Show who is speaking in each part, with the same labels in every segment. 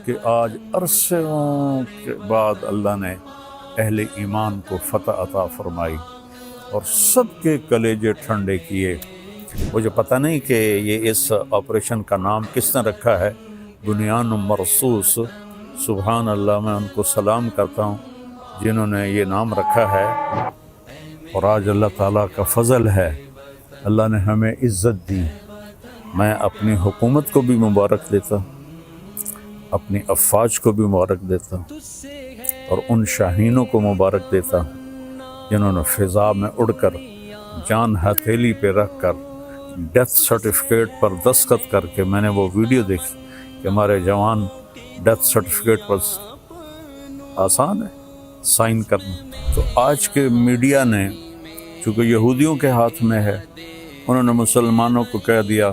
Speaker 1: کہ آج عرصوں کے بعد اللہ نے اہل ایمان کو فتح عطا فرمائی اور سب کے کلیجے ٹھنڈے کیے۔ مجھے پتہ نہیں کہ یہ اس آپریشن کا نام کس نے رکھا ہے، بنیان مرصوص، سبحان اللہ، میں ان کو سلام کرتا ہوں جنہوں نے یہ نام رکھا ہے۔ اور آج اللہ تعالیٰ کا فضل ہے، اللہ نے ہمیں عزت دی۔ میں اپنی حکومت کو بھی مبارک دیتا ہوں، اپنی افواج کو بھی مبارک دیتا ہوں، اور ان شاہینوں کو مبارک دیتا ہوں جنہوں نے فضا میں اڑ کر جان ہتھیلی پہ رکھ کر ڈیتھ سرٹیفکیٹ پر دستخط کر کے، میں نے وہ ویڈیو دیکھی کہ ہمارے جوان ڈیتھ سرٹیفکیٹ پر آسان ہے سائن کرنا۔ تو آج کے میڈیا نے، چونکہ یہودیوں کے ہاتھ میں ہے، انہوں نے مسلمانوں کو کہہ دیا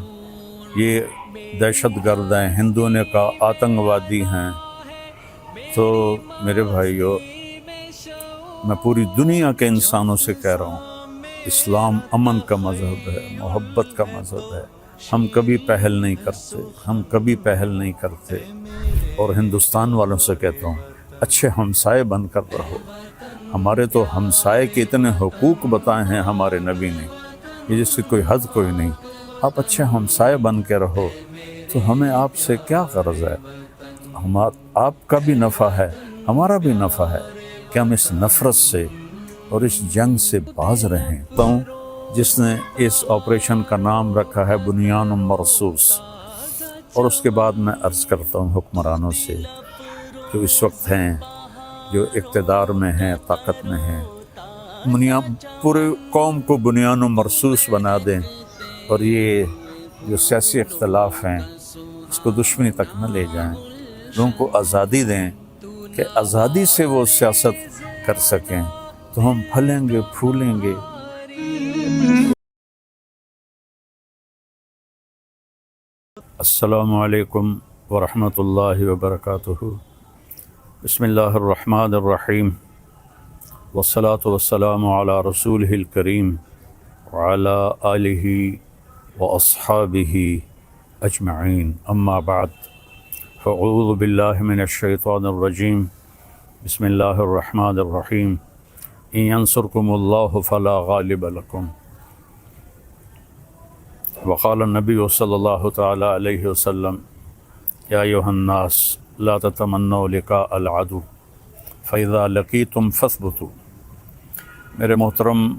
Speaker 1: یہ دہشت گرد ہیں، ہندوؤں نے کہا آتنکوادی ہیں۔ تو میرے بھائیو، میں پوری دنیا کے انسانوں سے کہہ رہا ہوں، اسلام امن کا مذہب ہے، محبت کا مذہب ہے۔ ہم کبھی پہل نہیں کرتے، ہم کبھی پہل نہیں کرتے۔ اور ہندوستان والوں سے کہتا ہوں، اچھے ہمسائے بن کر رہو۔ ہمارے تو ہمسائے کے اتنے حقوق بتائے ہیں ہمارے نبی نے، یہ جس کی کوئی حد کوئی نہیں۔ آپ اچھے ہمسائے بن کے رہو تو ہمیں آپ سے کیا غرض ہے؟ آپ کا بھی نفع ہے، ہمارا بھی نفع ہے کہ ہم اس نفرت سے اور اس جنگ سے باز رہیں۔ جس نے اس آپریشن کا نام رکھا ہے بنیان مرصوص۔ اور اس کے بعد میں عرض کرتا ہوں حکمرانوں سے جو اس وقت ہیں، جو اقتدار میں ہیں، طاقت میں ہیں، پورے قوم کو بنیان مرصوص بنا دیں، اور یہ جو سیاسی اختلاف ہیں اس کو دشمنی تک نہ لے جائیں۔ لوگوں کو آزادی دیں کہ آزادی سے وہ سیاست کر سکیں، تو ہم پھلیں گے، پھولیں گے۔ السلام علیکم ورحمۃ اللہ وبرکاتہ۔ بسم اللہ الرحمن الرحیم، والصلاة والسلام علی رسولہ الکریم وعلی آلہ واصحابہ اجمعین، اما بعد، فاعوذ باللہ من الشیطان الرجیم، بسم اللہ الرحمن الرحیم، ان ینصرکم اللہ فلا غالب لکم، وقال النبی صلی اللہ تعالی علیہ وسلم، یا ایھا الناس لا تتمنوا لقاء العدو فاذا لقیتم فاثبتوا۔ میرے محترم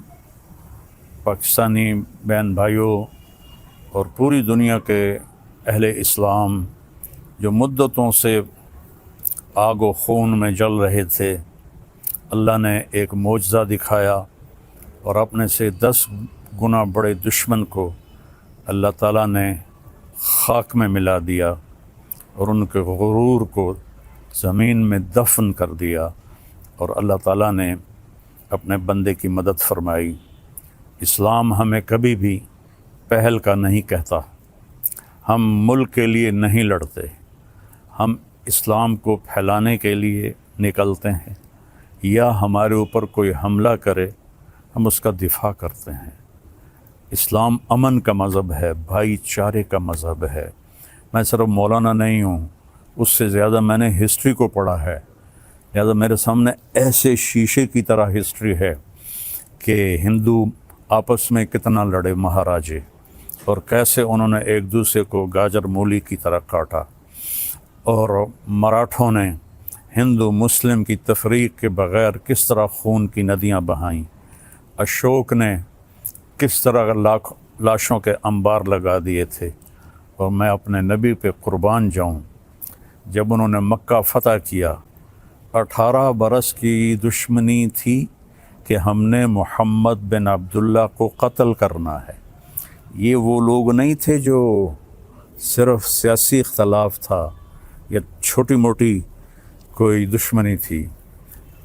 Speaker 1: پاکستانی بہن بھائیوں اور پوری دنیا کے اہل اسلام جو مدتوں سے آگ و خون میں جل رہے تھے، اللہ نے ایک معجزہ دکھایا اور اپنے سے 10 گنا بڑے دشمن کو اللہ تعالیٰ نے خاک میں ملا دیا اور ان کے غرور کو زمین میں دفن کر دیا، اور اللہ تعالیٰ نے اپنے بندے کی مدد فرمائی۔ اسلام ہمیں کبھی بھی پہل کا نہیں کہتا، ہم ملک کے لیے نہیں لڑتے، ہم اسلام کو پھیلانے کے لیے نکلتے ہیں، یا ہمارے اوپر کوئی حملہ کرے ہم اس کا دفاع کرتے ہیں۔ اسلام امن کا مذہب ہے، بھائی چارے کا مذہب ہے۔ میں صرف مولانا نہیں ہوں، اس سے زیادہ میں نے ہسٹری کو پڑھا ہے، لہذا میرے سامنے ایسے شیشے کی طرح ہسٹری ہے کہ ہندو آپس میں کتنا لڑے مہاراجے، اور کیسے انہوں نے ایک دوسرے کو گاجر مولی کی طرح کاٹا، اور مراٹھوں نے ہندو مسلم کی تفریق کے بغیر کس طرح خون کی ندیاں بہائیں، اشوک نے کس طرح لاشوں کے انبار لگا دیے تھے۔ اور میں اپنے نبی پہ قربان جاؤں، جب انہوں نے مکہ فتح کیا، 18 برس کی دشمنی تھی کہ ہم نے محمد بن عبداللہ کو قتل کرنا ہے۔ یہ وہ لوگ نہیں تھے جو صرف سیاسی اختلاف تھا یا چھوٹی موٹی کوئی دشمنی تھی،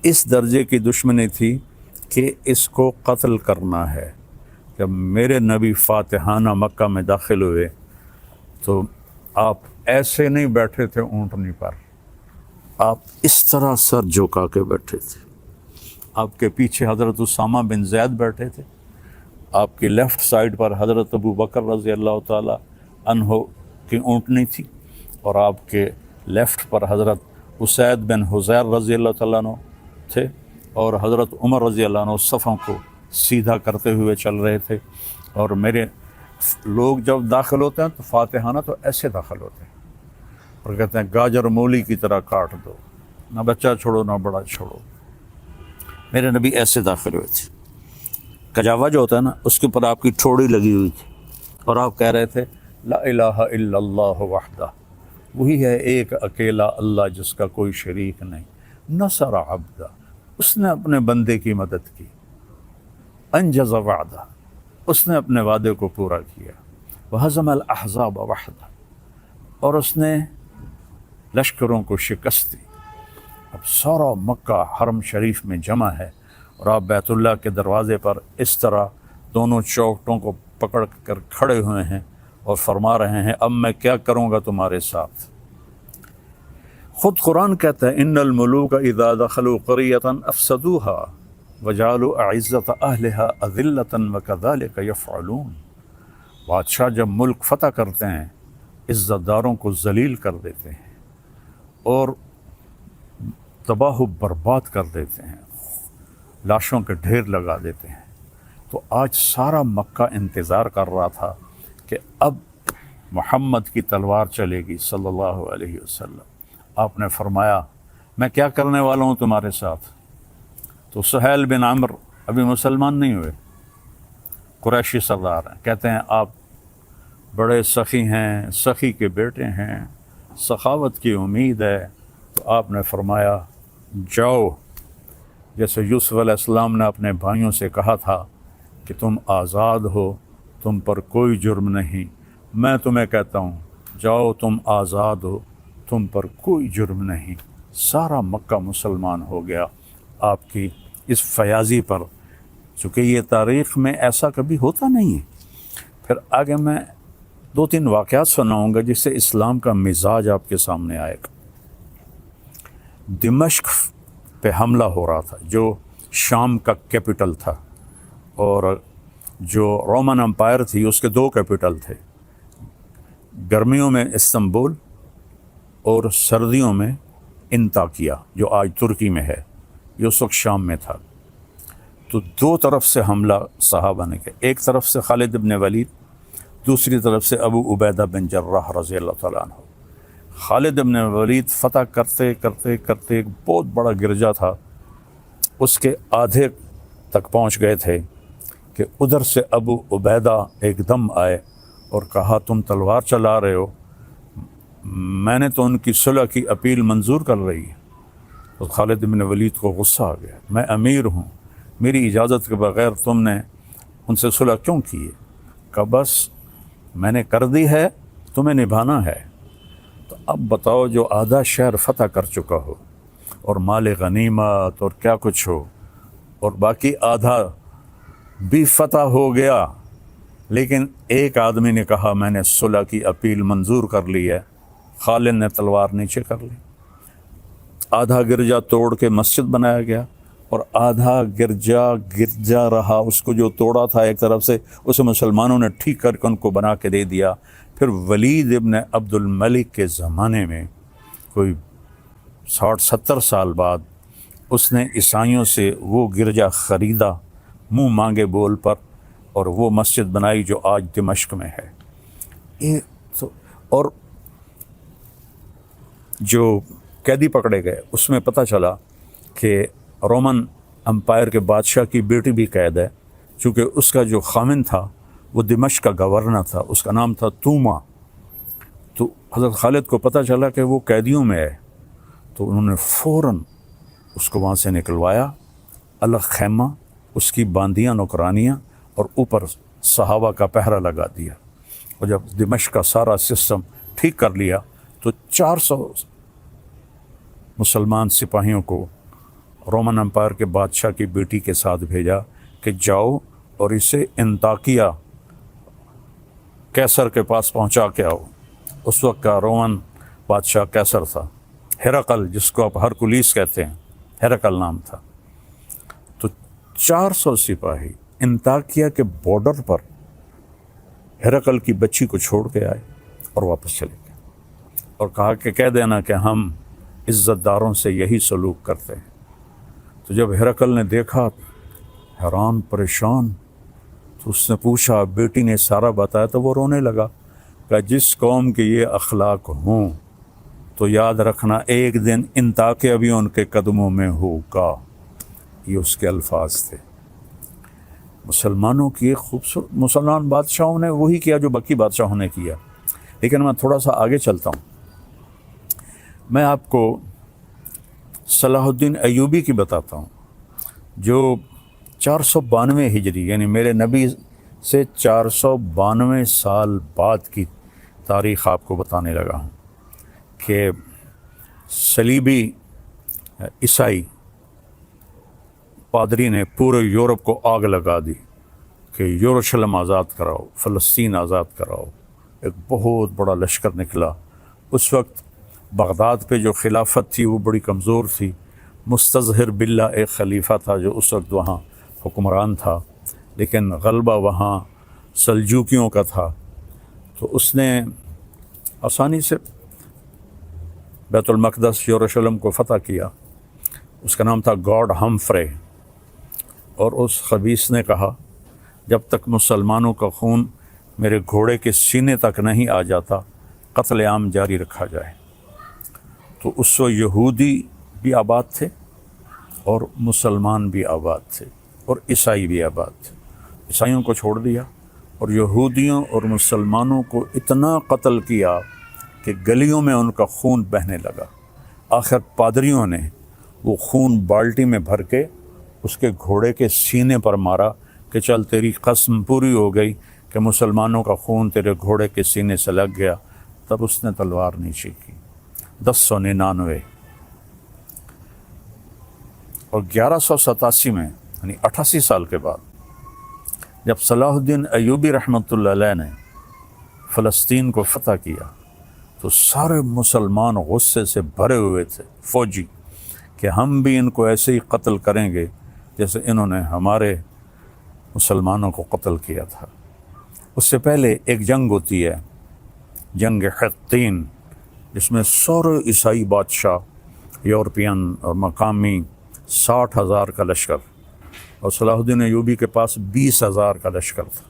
Speaker 1: اس درجے کی دشمنی تھی کہ اس کو قتل کرنا ہے۔ جب میرے نبی فاتحانہ مکہ میں داخل ہوئے تو آپ ایسے نہیں بیٹھے تھے اونٹنی پر، آپ اس طرح سر جھکا کے بیٹھے تھے۔ آپ کے پیچھے حضرت اسامہ بن زید بیٹھے تھے، آپ کی لیفٹ سائڈ پر حضرت ابو بکر رضی اللہ تعالی عنہ کی اونٹنی تھی، اور آپ کے لیفٹ پر حضرت اسید بن حضیر رضی اللہ تعالیٰ عنہ تھے اور حضرت عمر رضی اللہ عنہ صفوں کو سیدھا کرتے ہوئے چل رہے تھے، اور میرے لوگ جب داخل ہوتے ہیں تو فاتحانہ تو ایسے داخل ہوتے ہیں اور کہتے ہیں گاجر مولی کی طرح کاٹ دو، نہ بچہ چھوڑو نہ بڑا چھوڑو۔ میرے نبی ایسے داخل ہوئے تھے، کجاوا جو ہوتا ہے نا اس کے اوپر آپ کی ٹھوڑی لگی ہوئی تھی، اور آپ کہہ رہے تھے لا الہ الا اللہ وحدہ، وہی ہے ایک اکیلا اللہ جس کا کوئی شریک نہیں، نصر عبدہ، اس نے اپنے بندے کی مدد کی، انجز وعدہ، اس نے اپنے وعدے کو پورا کیا، وہزم الاحزاب وحدہ، اور اس نے لشکروں کو شکست دی۔ اب سارا مکہ حرم شریف میں جمع ہے اور آپ بیت اللہ کے دروازے پر اس طرح دونوں چوکٹوں کو پکڑ کر کھڑے ہوئے ہیں اور فرما رہے ہیں اب میں کیا کروں گا تمہارے ساتھ۔ خود قرآن کہتا ہے ان الملوک اذا دخلوا قریۃ افسدوها وجعلوا اعزۃ اہلها اذلۃ وکذلک یفعلون، بادشاہ جب ملک فتح کرتے ہیں عزت داروں کو ذلیل کر دیتے ہیں اور تباہ و برباد کر دیتے ہیں، لاشوں کے ڈھیر لگا دیتے ہیں۔ تو آج سارا مکہ انتظار کر رہا تھا کہ اب محمد کی تلوار چلے گی صلی اللہ علیہ وسلم۔ آپ نے فرمایا میں کیا کرنے والا ہوں تمہارے ساتھ؟ تو سہیل بن عمرو ابھی مسلمان نہیں ہوئے، قریشی سردار ہیں، کہتے ہیں آپ بڑے سخی ہیں، سخی کے بیٹے ہیں، سخاوت کی امید ہے۔ تو آپ نے فرمایا جاؤ، جیسے یوسف علیہ السلام نے اپنے بھائیوں سے کہا تھا کہ تم آزاد ہو، تم پر کوئی جرم نہیں، میں تمہیں کہتا ہوں جاؤ تم آزاد ہو، تم پر کوئی جرم نہیں۔ سارا مکہ مسلمان ہو گیا آپ کی اس فیاضی پر، چونکہ یہ تاریخ میں ایسا کبھی ہوتا نہیں ہے۔ پھر آگے میں 2-3 واقعات سناؤں گا جس سے اسلام کا مزاج آپ کے سامنے آئے گا۔ دمشق پہ حملہ ہو رہا تھا جو شام کا کیپٹل تھا، اور جو رومن امپائر تھی اس کے 2 کیپٹل تھے، گرمیوں میں استنبول اور سردیوں میں انطاکیہ جو آج ترکی میں ہے، یہ اس وقت شام میں تھا۔ تو 2 طرف سے حملہ صحابہ نے کیا، ایک طرف سے خالد بن ولید، دوسری طرف سے ابو عبیدہ بن جراح رضی اللہ تعالیٰ عنہ۔ خالد بن ولید فتح کرتے کرتے کرتے ایک بہت بڑا گرجا تھا، اس کے آدھے تک پہنچ گئے تھے کہ ادھر سے ابو عبیدہ ایک دم آئے اور کہا تم تلوار چلا رہے ہو، میں نے تو ان کی صلح کی اپیل منظور کر رہی ہے۔ تو خالد بن ولید کو غصہ آ گیا، میں امیر ہوں، میری اجازت کے بغیر تم نے ان سے صلح کیوں کی ہے؟ کہ بس میں نے کر دی ہے، تمہیں نبھانا ہے۔ تو اب بتاؤ جو آدھا شہر فتح کر چکا ہو اور مال غنیمت اور کیا کچھ ہو، اور باقی آدھا بھی فتح ہو گیا، لیکن ایک آدمی نے کہا میں نے صلح کی اپیل منظور کر لی ہے، خالد نے تلوار نیچے کر لی، آدھا گرجا توڑ کے مسجد بنایا گیا اور آدھا گرجا رہا، اس کو جو توڑا تھا ایک طرف سے اسے مسلمانوں نے ٹھیک کر کے ان کو بنا کے دے دیا۔ پھر ولید ابن عبد الملک کے زمانے میں کوئی 60-70 سال بعد اس نے عیسائیوں سے وہ گرجا خریدا منہ مانگے بول پر، اور وہ مسجد بنائی جو آج دمشق میں ہے۔ اور جو قیدی پکڑے گئے اس میں پتہ چلا کہ رومن امپائر کے بادشاہ کی بیٹی بھی قید ہے، چونکہ اس کا جو خامن تھا وہ دمشق کا گورنر تھا، اس کا نام تھا توما۔ تو حضرت خالد کو پتہ چلا کہ وہ قیدیوں میں ہے، تو انہوں نے فوراً اس کو وہاں سے نکلوایا، الگ خیمہ اس کی باندیاں نوکرانیاں اور اوپر صحابہ کا پہرا لگا دیا، اور جب دمشق کا سارا سسٹم ٹھیک کر لیا تو 400 مسلمان سپاہیوں کو رومن امپائر کے بادشاہ کی بیٹی کے ساتھ بھیجا کہ جاؤ اور اسے انطاکیہ کیسر کے پاس پہنچا کے آؤ۔ اس وقت کا رومن بادشاہ کیسر تھا، ہرقل جس کو آپ ہرکولیس کہتے ہیں، ہرقل نام تھا۔ تو 400 سپاہی انطاکیہ کے بارڈر پر ہرقل کی بچی کو چھوڑ کے آئے اور واپس چلے گئے۔ اور کہا کہ کہہ دینا کہ ہم عزت داروں سے یہی سلوک کرتے ہیں۔ تو جب ہرقل نے دیکھا حیران پریشان، تو اس نے پوچھا، بیٹی نے سارا بتایا، تو وہ رونے لگا کہ جس قوم کے یہ اخلاق ہوں تو یاد رکھنا ایک دن ان تاکہ ابھی ان کے قدموں میں ہوگا۔ یہ اس کے الفاظ تھے۔ مسلمانوں کی ایک خوبصورت، مسلمان بادشاہوں نے وہی کیا جو باقی بادشاہوں نے کیا، لیکن میں تھوڑا سا آگے چلتا ہوں۔ میں آپ کو صلاح الدین ایوبی کی بتاتا ہوں، جو 492 ہجری یعنی میرے نبی سے 492 سال بعد کی تاریخ آپ کو بتانے لگا ہوں کہ صلیبی عیسائی پادری نے پورے یورپ کو آگ لگا دی کہ یروشلم آزاد کراؤ، فلسطین آزاد کراؤ۔ ایک بہت بڑا لشکر نکلا۔ اس وقت بغداد پہ جو خلافت تھی وہ بڑی کمزور تھی۔ مستظہر باللہ ایک خلیفہ تھا جو اس وقت وہاں حکمران تھا، لیکن غلبہ وہاں سلجوکیوں کا تھا۔ تو اس نے آسانی سے بیت المقدس یروشلم کو فتح کیا۔ اس کا نام تھا گاڈ ہمفرے، اور اس خبیث نے کہا جب تک مسلمانوں کا خون میرے گھوڑے کے سینے تک نہیں آ جاتا قتل عام جاری رکھا جائے۔ تو اس وقت یہودی بھی آباد تھے اور مسلمان بھی آباد تھے اور عیسائی بھی آباد تھے۔ عیسائیوں کو چھوڑ دیا اور یہودیوں اور مسلمانوں کو اتنا قتل کیا کہ گلیوں میں ان کا خون بہنے لگا۔ آخر پادریوں نے وہ خون بالٹی میں بھر کے اس کے گھوڑے کے سینے پر مارا کہ چل تیری قسم پوری ہو گئی کہ مسلمانوں کا خون تیرے گھوڑے کے سینے سے لگ گیا۔ تب اس نے تلوار نیچے کی۔ 1099 اور 1187 میں یعنی 88 سال کے بعد جب صلاح الدین ایوبی رحمۃ اللہ علیہ نے فلسطین کو فتح کیا تو سارے مسلمان غصے سے بھرے ہوئے تھے، فوجی، کہ ہم بھی ان کو ایسے ہی قتل کریں گے جیسے انہوں نے ہمارے مسلمانوں کو قتل کیا تھا۔ اس سے پہلے ایک جنگ ہوتی ہے، جنگ حطین، جس میں سارے عیسائی بادشاہ یورپین اور مقامی 60,000 کا لشکر، اور صلاح الدین ایوبی کے پاس 20,000 کا لشکر تھا۔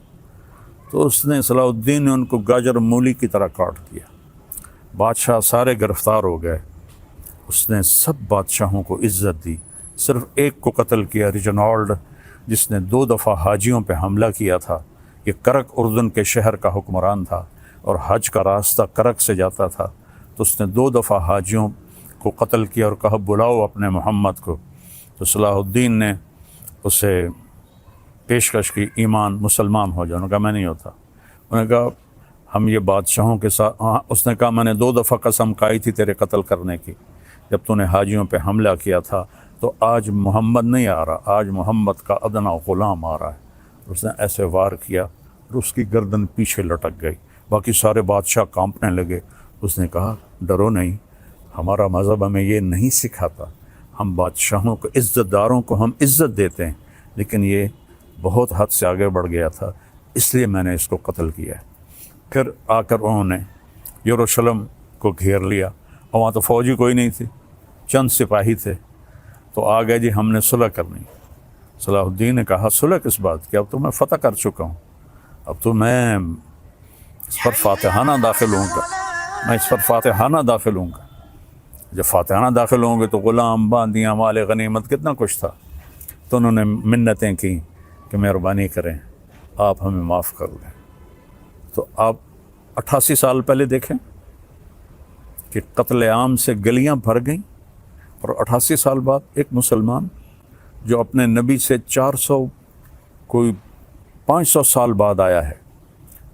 Speaker 1: تو اس نے صلاح الدین نے ان کو گاجر مولی کی طرح کاٹ دیا۔ بادشاہ سارے گرفتار ہو گئے۔ اس نے سب بادشاہوں کو عزت دی، صرف ایک کو قتل کیا، ریجنالڈ، جس نے 2 دفعہ حاجیوں پہ حملہ کیا تھا۔ یہ کرک اردن کے شہر کا حکمران تھا اور حج کا راستہ کرک سے جاتا تھا، تو اس نے 2 دفعہ حاجیوں کو قتل کیا اور کہا بلاؤ اپنے محمد کو۔ تو صلاح الدین نے اسے پیشکش کی ایمان، مسلمان ہو جاؤ۔ انہوں نے کہا میں نہیں ہوتا۔ انہوں نے کہا ہم یہ بادشاہوں کے ساتھ، اس نے کہا میں نے 2 دفعہ قسم کھائی تھی تیرے قتل کرنے کی جب تو نے حاجیوں پہ حملہ کیا تھا، تو آج محمد نہیں آ رہا، آج محمد کا ادنا غلام آ رہا ہے۔ اس نے ایسے وار کیا اور اس کی گردن پیچھے لٹک گئی۔ باقی سارے بادشاہ کانپنے لگے۔ اس نے کہا ڈرو نہیں، ہمارا مذہب ہمیں یہ نہیں سکھاتا، ہم بادشاہوں کو، عزت داروں کو ہم عزت دیتے ہیں، لیکن یہ بہت حد سے آگے بڑھ گیا تھا، اس لیے میں نے اس کو قتل کیا ہے۔ پھر آ کر انہوں نے یروشلم کو گھیر لیا، اور وہاں تو فوجی کوئی نہیں تھی، چند سپاہی تھے۔ تو آ گئے جی ہم نے صلح کرنی۔ صلاح الدین نے کہا صلح کس بات کی، اب تو میں فتح کر چکا ہوں، اب تو میں اس پر فاتحانہ داخل ہوں گا، میں اس پر فاتحانہ داخل ہوں گا۔ جب فاتحانہ داخل ہوں گے تو غلام، باندیاں، مال غنیمت، کتنا کچھ تھا۔ تو انہوں نے منتیں کی کہ مہربانی کریں، آپ ہمیں معاف کر دیں۔ تو آپ 88 سال پہلے دیکھیں کہ قتل عام سے گلیاں بھر گئیں، اور 88 سال بعد ایک مسلمان جو اپنے نبی سے 500 سال بعد آیا ہے،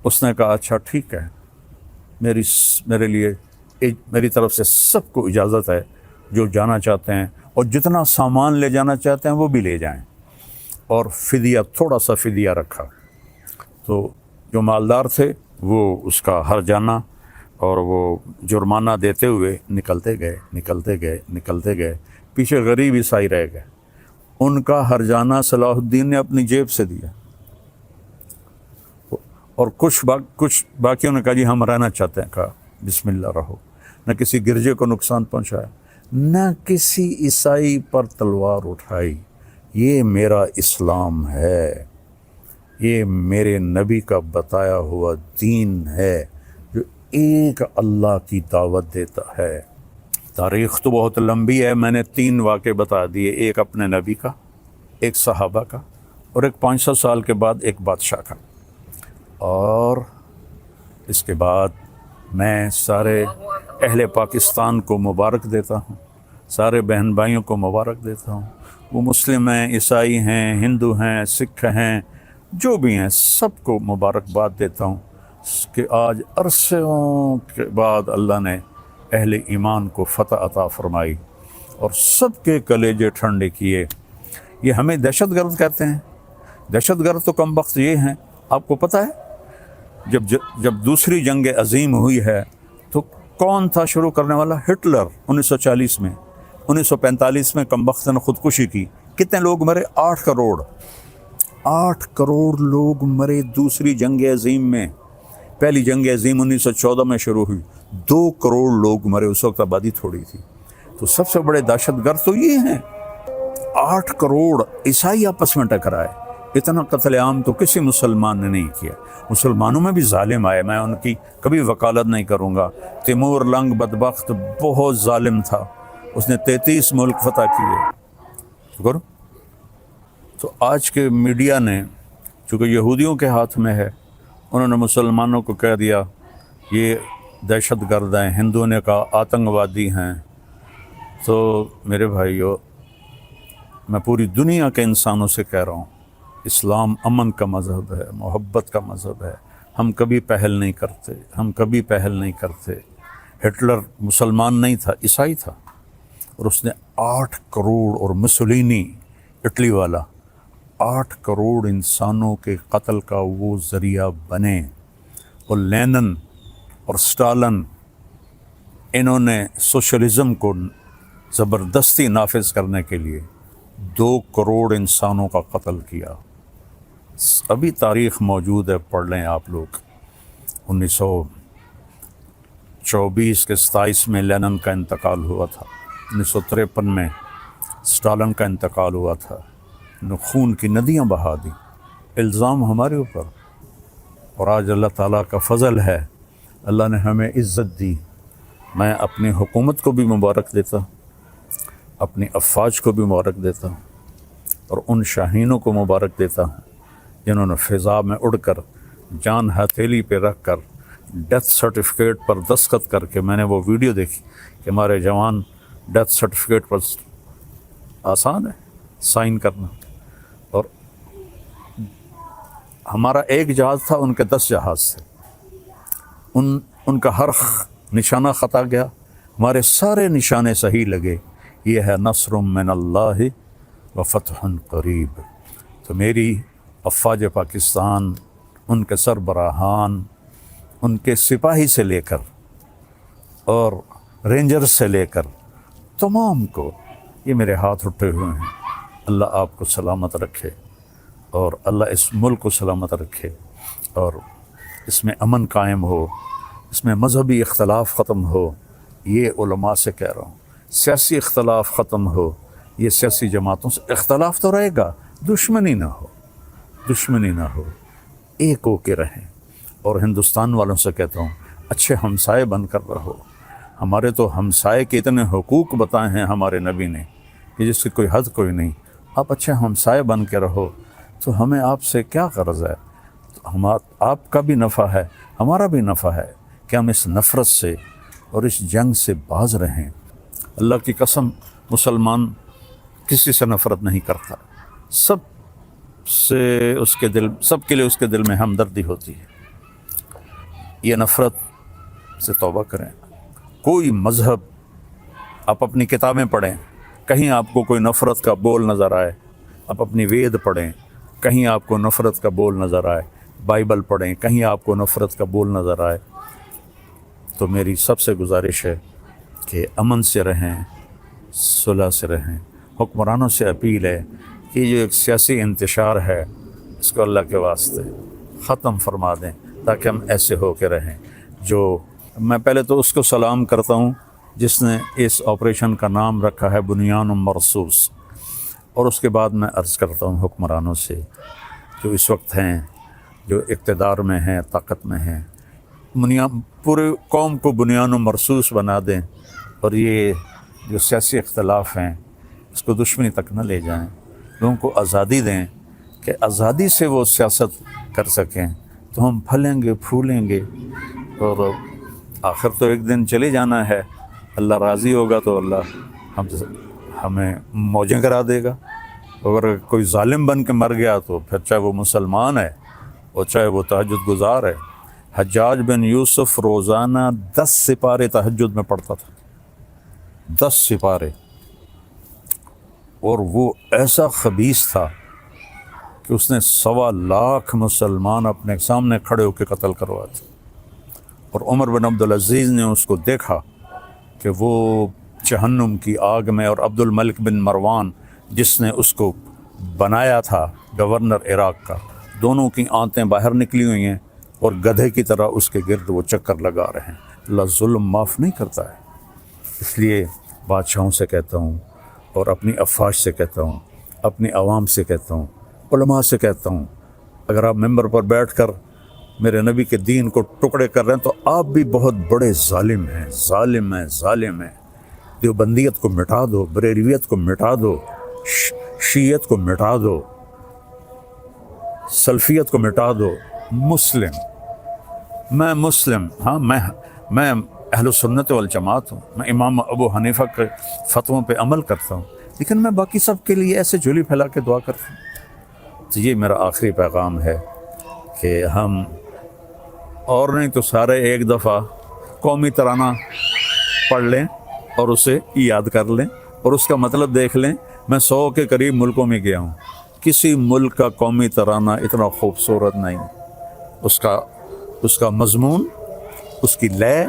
Speaker 1: اس نے کہا اچھا ٹھیک ہے، میرے لیے میری طرف سے سب کو اجازت ہے، جو جانا چاہتے ہیں اور جتنا سامان لے جانا چاہتے ہیں وہ بھی لے جائیں، اور فدیہ، تھوڑا سا فدیہ رکھا۔ تو جو مالدار تھے وہ اس کا ہرجانہ اور وہ جرمانہ دیتے ہوئے نکلتے گئے، پیچھے غریب عیسائی رہ گئے۔ ان کا ہرجانہ صلاح الدین نے اپنی جیب سے دیا، اور کچھ باقیوں نے کہا جی ہم رہنا چاہتے ہیں، کہا بسم اللہ رہو۔ نہ کسی گرجے کو نقصان پہنچایا، نہ کسی عیسائی پر تلوار اٹھائی۔ یہ میرا اسلام ہے، یہ میرے نبی کا بتایا ہوا دین ہے جو ایک اللہ کی دعوت دیتا ہے۔ تاریخ تو بہت لمبی ہے، میں نے 3 واقعے بتا دیے، ایک اپنے نبی کا، ایک صحابہ کا، اور ایک 500 سال کے بعد ایک بادشاہ کا۔ اور اس کے بعد میں سارے اہل پاکستان کو مبارک دیتا ہوں، سارے بہن بھائیوں کو مبارک دیتا ہوں، وہ مسلم ہیں، عیسائی ہیں، ہندو ہیں، سکھ ہیں، جو بھی ہیں، سب کو مبارکباد دیتا ہوں کہ آج عرصوں کے بعد اللہ نے اہل ایمان کو فتح عطا فرمائی اور سب کے کلیجے ٹھنڈے کیے۔ یہ ہمیں دہشت گرد کہتے ہیں، دہشت گرد تو کم بخت یہ ہیں۔ آپ کو پتہ ہے جب دوسری جنگ عظیم ہوئی ہے تو کون تھا شروع کرنے والا؟ ہٹلر 1940 میں۔ 1945 میں کم بخت نے خودکشی کی۔ کتنے لوگ مرے؟ 8 کروڑ۔ 8 کروڑ لوگ مرے دوسری جنگ عظیم میں۔ پہلی جنگ عظیم 1914 میں شروع ہوئی، 2 کروڑ لوگ مرے، اس وقت آبادی تھوڑی تھی۔ تو سب سے بڑے دہشت گرد تو یہ ہیں۔ 8 کروڑ عیسائی آپس میں ٹکرائے، اتنا قتل عام تو کسی مسلمان نے نہیں کیا۔ مسلمانوں میں بھی ظالم آئے، میں ان کی کبھی وکالت نہیں کروں گا۔ تیمور لنگ بدبخت بہت ظالم تھا، اس نے 33 ملک فتح کیے۔ تو آج کے میڈیا نے، چونکہ یہودیوں کے ہاتھ میں ہے، انہوں نے مسلمانوں کو کہہ دیا یہ دہشت گرد ہیں، ہندوؤں نے کہا آتنکوادی ہیں۔ تو میرے بھائیو، میں پوری دنیا کے انسانوں سے کہہ رہا ہوں، اسلام امن کا مذہب ہے، محبت کا مذہب ہے۔ ہم کبھی پہل نہیں کرتے، ہم کبھی پہل نہیں کرتے۔ ہٹلر مسلمان نہیں تھا، عیسائی تھا، اور اس نے 8 کروڑ، اور مسولینی اٹلی والا 8 کروڑ انسانوں کے قتل کا وہ ذریعہ بنے۔ اور لینن اور سٹالن، انہوں نے سوشلزم کو زبردستی نافذ کرنے کے لیے 2 کروڑ انسانوں کا قتل کیا۔ ابھی تاریخ موجود ہے، پڑھ لیں آپ لوگ۔ 1924 کے 27 میں لینن کا انتقال ہوا تھا، 1953 میں سٹالن کا انتقال ہوا تھا۔ خون کی ندیاں بہا دی، الزام ہمارے اوپر، اور آج اللہ تعالیٰ کا فضل ہے، اللہ نے ہمیں عزت دی۔ میں اپنی حکومت کو بھی مبارک دیتا ہوں، اپنی افواج کو بھی مبارک دیتا ہوں، اور ان شاہینوں کو مبارک دیتا ہوں جنہوں نے فضا میں اڑ کر، جان ہتھیلی پہ رکھ کر، ڈیتھ سرٹیفکیٹ پر دستخط کر کے، میں نے وہ ویڈیو دیکھی کہ ہمارے جوان ڈیتھ سرٹیفکیٹ پر، آسان ہے سائن کرنا، اور ہمارا ایک جہاز تھا، ان کے 10 جہاز تھے، ان کا ہر نشانہ خطا گیا، ہمارے سارے نشانے صحیح لگے۔ یہ ہے نصر من اللہ و فتح قریب۔ تو میری افواج پاکستان، ان کے سربراہان، ان کے سپاہی سے لے کر اور رینجر سے لے کر تمام کو، یہ میرے ہاتھ اٹھے ہوئے ہیں۔ اللہ آپ کو سلامت رکھے، اور اللہ اس ملک کو سلامت رکھے، اور اس میں امن قائم ہو، اس میں مذہبی اختلاف ختم ہو۔ یہ علماء سے کہہ رہا ہوں، سیاسی اختلاف ختم ہو۔ یہ سیاسی جماعتوں سے اختلاف تو رہے گا، دشمنی نہ ہو، دشمنی نہ ہو، ایک ہو کے رہیں۔ اور ہندوستان والوں سے کہتا ہوں، اچھے ہمسائے بن کر رہو۔ ہمارے تو ہمسائے کے اتنے حقوق بتائے ہیں ہمارے نبی نے کہ جس کی کوئی حد کوئی نہیں۔ آپ اچھے ہمسائے بن کے رہو، تو ہمیں آپ سے کیا غرض ہے؟ آپ کا بھی نفع ہے، ہمارا بھی نفع ہے کہ ہم اس نفرت سے اور اس جنگ سے باز رہیں۔ اللہ کی قسم، مسلمان کسی سے نفرت نہیں کرتا، سب سے اس کے دل، سب کے لیے اس کے دل میں ہمدردی ہوتی ہے۔ یہ نفرت سے توبہ کریں۔ کوئی مذہب، آپ اپنی کتابیں پڑھیں، کہیں آپ کو کوئی نفرت کا بول نظر آئے، آپ اپنی وید پڑھیں، کہیں آپ کو نفرت کا بول نظر آئے، بائبل پڑھیں، کہیں آپ کو نفرت کا بول نظر آئے، تو میری سب سے گزارش ہے کہ امن سے رہیں، صلح سے رہیں۔ حکمرانوں سے اپیل ہے کہ یہ جو ایک سیاسی انتشار ہے، اس کو اللہ کے واسطے ختم فرما دیں، تاکہ ہم ایسے ہو کے رہیں جو میں پہلے تو اس کو سلام کرتا ہوں جس نے اس آپریشن کا نام رکھا ہے بنیان مرصوص، اور اس کے بعد میں عرض کرتا ہوں حکمرانوں سے جو اس وقت ہیں، جو اقتدار میں ہیں، طاقت میں ہیں، پورے قوم کو بنیان و مرصوص بنا دیں، اور یہ جو سیاسی اختلاف ہیں اس کو دشمنی تک نہ لے جائیں، لوگوں کو آزادی دیں کہ آزادی سے وہ سیاست کر سکیں، تو ہم پھلیں گے پھولیں گے، اور آخر تو ایک دن چلے جانا ہے، اللہ راضی ہوگا تو اللہ ہمیں موجیں کرا دے گا۔ اگر کوئی ظالم بن کے مر گیا تو پھر چاہے وہ مسلمان ہے اور چاہے وہ تہجد گزار ہے۔ حجاج بن یوسف روزانہ 10 سپارے تہجد میں پڑھتا تھا، 10 سپارے، اور وہ ایسا خبیث تھا کہ اس نے 1.25 لاکھ مسلمان اپنے سامنے کھڑے ہو کے قتل کروائے تھے، اور عمر بن عبدالعزیز نے اس کو دیکھا کہ وہ جہنم کی آگ میں، اور عبد الملک بن مروان جس نے اس کو بنایا تھا گورنر عراق کا، دونوں کی آنتیں باہر نکلی ہوئی ہیں اور گدھے کی طرح اس کے گرد وہ چکر لگا رہے ہیں۔ اللہ ظلم معاف نہیں کرتا ہے، اس لیے بادشاہوں سے کہتا ہوں، اور اپنی افواج سے کہتا ہوں، اپنی عوام سے کہتا ہوں، علماء سے کہتا ہوں، اگر آپ ممبر پر بیٹھ کر میرے نبی کے دین کو ٹکڑے کر رہے ہیں تو آپ بھی بہت بڑے ظالم ہیں، ظالم ہیں، ظالم ہیں۔ دیوبندیت کو مٹا دو، بریلویت کو مٹا دو، شیعت کو مٹا دو، سلفیت کو مٹا دو۔ میں مسلم، ہاں میں اہل سنت والجماعت ہوں، میں امام ابو حنیفہ کے فتووں پہ عمل کرتا ہوں، لیکن میں باقی سب کے لیے ایسے جھولی پھیلا کے دعا کرتا ہوں۔ تو یہ میرا آخری پیغام ہے کہ ہم اور نہیں تو سارے ایک دفعہ قومی ترانہ پڑھ لیں اور اسے یاد کر لیں اور اس کا مطلب دیکھ لیں۔ میں 100 کے قریب ملکوں میں گیا ہوں، کسی ملک کا قومی ترانہ اتنا خوبصورت نہیں، اس کا مضمون، اس کی لے،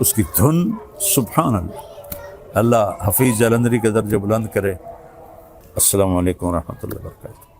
Speaker 1: اس کی دھن، سبحان اللہ۔ اللہ حفیظ جلندری کے درجے بلند کرے۔ السلام علیکم ورحمۃ اللہ وبرکاتہ۔